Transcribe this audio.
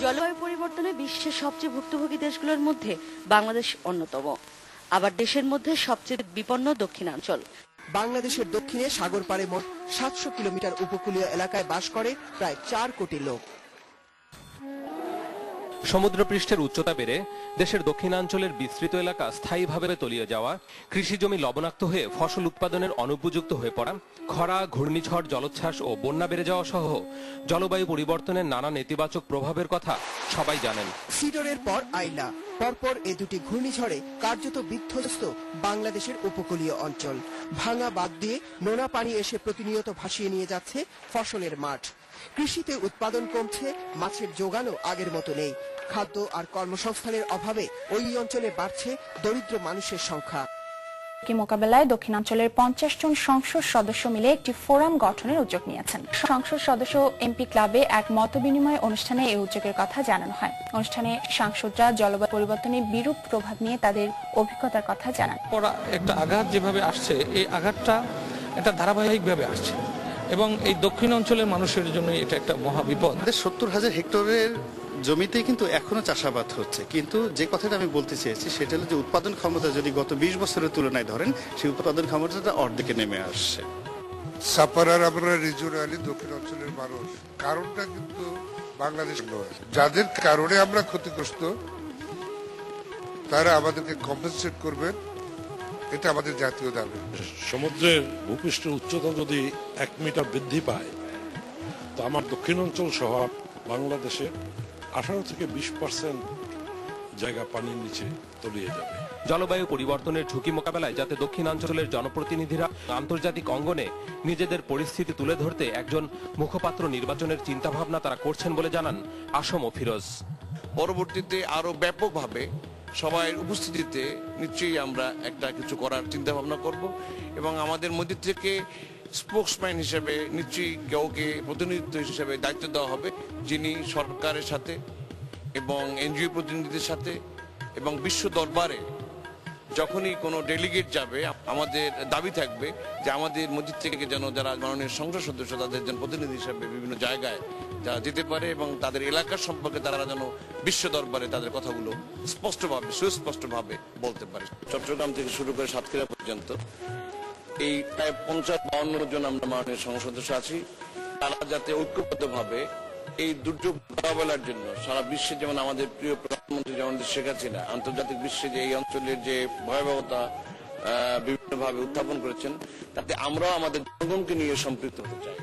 জলবায়ু পরিবর্তনে বিশ্বের সবচেয়ে ভুক্তভোগী দেশগুলোর মধ্যে বাংলাদেশ অন্যতম। আবার দেশের মধ্যে সবচেয়ে বিপন্ন দক্ষিণাঞ্চল। বাংলাদেশের দক্ষিণে সাগর পাড়ে মোট ৭০০ কিলোমিটার উপকূলীয় এলাকায় বাস করে প্রায় ৪ কোটি লোক। সমুদ্রপৃষ্ঠের উচ্চতা বেড়ে দেশের দক্ষিণাঞ্চলের বিস্তৃত এলাকা স্থায়ীভাবে তলিয়ে যাওয়া, কৃষি জমি লবণাক্ত হয়ে ফসল উৎপাদনের অনুপযুক্ত হয়ে পড়া, খরা, ঘূর্ণিঝড়, জলোচ্ছ্বাস ও বন্যা বেড়ে যাওয়া সহ জলবায়ু পরিবর্তনের নানা নেতিবাচক প্রভাবের কথা সবাই জানেন। সিডরের পর আইলা, পরপর এ দুটি ঘূর্ণিঝড়ে কার্যত বিধ্বস্ত বাংলাদেশের উপকূলীয় অঞ্চল। ভাঙা বাঁধ দিয়ে নোনা পানি এসে প্রতিনিয়ত ভাসিয়ে নিয়ে যাচ্ছে ফসলের মাঠ। কৃষিতে উৎপাদন কমছে, মাছের যোগানও আগের মতো নেই। খাদ্য আর কর্মসংস্থানের অভাবে ওই অঞ্চলে বাড়ছে দরিদ্র মানুষের সংখ্যা। মোকাবেলায় দক্ষিণাঞ্চলের 50 জন সংসদ সদস্য মিলে একটি ফোরাম গঠনের উদ্যোগ নিয়েছেন। সংসদ সদস্য এমপি ক্লাবে এক মতবিনিময় অনুষ্ঠানে এই উদ্যোগের কথা জানানো হয়। অনুষ্ঠানে সাংসদরা জলবায়ু পরিবর্তনের বিরূপ প্রভাব নিয়ে তাদের অভিজ্ঞতার কথা জানান। একটা আঘাত যেভাবে আসছে, এই আঘাতটা একটা ধারাবাহিকভাবে আসছে এবং এই দক্ষিণ অঞ্চলের মানুষের জন্য এটা একটা মহা বিপদ। 70,000 হেক্টরের জমিতে কিন্তু এখনো চাষাবাদ হচ্ছে, কিন্তু যে কথাটা আমি বলতে চেয়েছি সেটা হলো যে উৎপাদন ক্ষমতা যদি গত 20 বছরের তুলনায় ধরেন, সেই উৎপাদন ক্ষমতাটা অর্ধেকে নেমে আসছে। সাপারার আমরা রিজিওনালি দক্ষিণ অঞ্চলের মানুষ, কারণটা কিন্তু বাংলাদেশ নয়। যাদের কারণে আমরা ক্ষতিগ্রস্ত তারা আমাদেরকে কম্পেনসেট করবেন, এটা আমাদের জাতীয় দাবি। সমুদ্রের ভূপৃষ্ঠের উচ্চতা যদি 1 মিটার বৃদ্ধি পায়, তো আমার দক্ষিণাঞ্চল সহ বাংলাদেশে 18 থেকে 20% জায়গা পানির নিচে তলিয়ে যাবে। জলবায়ু পরিবর্তনের ঝুঁকি মোকাবেলায় যাতে দক্ষিণাঞ্চলের জনপ্রতিনিধিরা আন্তর্জাতিক অঙ্গনে নিজেদের পরিস্থিতি তুলে ধরতে একজন মুখপাত্র নির্বাচনের চিন্তাভাবনা তারা করছেন বলে জানান আসম ও ফিরোজ। পরবর্তীতে আরো ব্যাপকভাবে সবাই উপস্থিতিতে নিশ্চয়ই আমরা একটা কিছু করার চিন্তা ভাবনা করব এবং আমাদের মধ্যে থেকে স্পোকসম্যান হিসেবে নিশ্চয়ই কাউকে প্রতিনিধিত্ব হিসেবে দায়িত্ব দেওয়া হবে, যিনি সরকারের সাথে এবং এনজিও প্রতিনিধিদের সাথে এবং বিশ্ব দরবারে যখনই কোনো ডেলিগেট যাবে, আমাদের দাবি থাকবে যে আমাদের মধ্যে থেকে যেন যারা মাননীয় সংসদ সদস্য তাদের যেন প্রতিনিধি হিসেবে বিভিন্ন জায়গায় যারা যেতে পারে এবং তাদের এলাকার সম্পর্কে তারা যেন বিশ্ব দরবারে তাদের কথাগুলো স্পষ্টভাবে সুস্পষ্টভাবে বলতে পারে। চট্টগ্রাম থেকে শুরু করে সাতক্ষীরা পর্যন্ত এই প্রায় 50-52 জন আমরা মাননীয় সংসদ সদস্য আছি। তারা যাতে ঐক্যবদ্ধভাবে এই দুর্যোগ মোকাবেলার জন্য সারা বিশ্বে, যেমন আমাদের প্রিয় প্রধানমন্ত্রী যেমন শেখ হাসিনা আন্তর্জাতিক বিশ্বে যে এই অঞ্চলের যে ভয়াবহতা বিভিন্নভাবে উত্থাপন করেছেন, তাতে আমরাও আমাদের জনগণকে নিয়ে সম্পৃক্ত হতে চাই।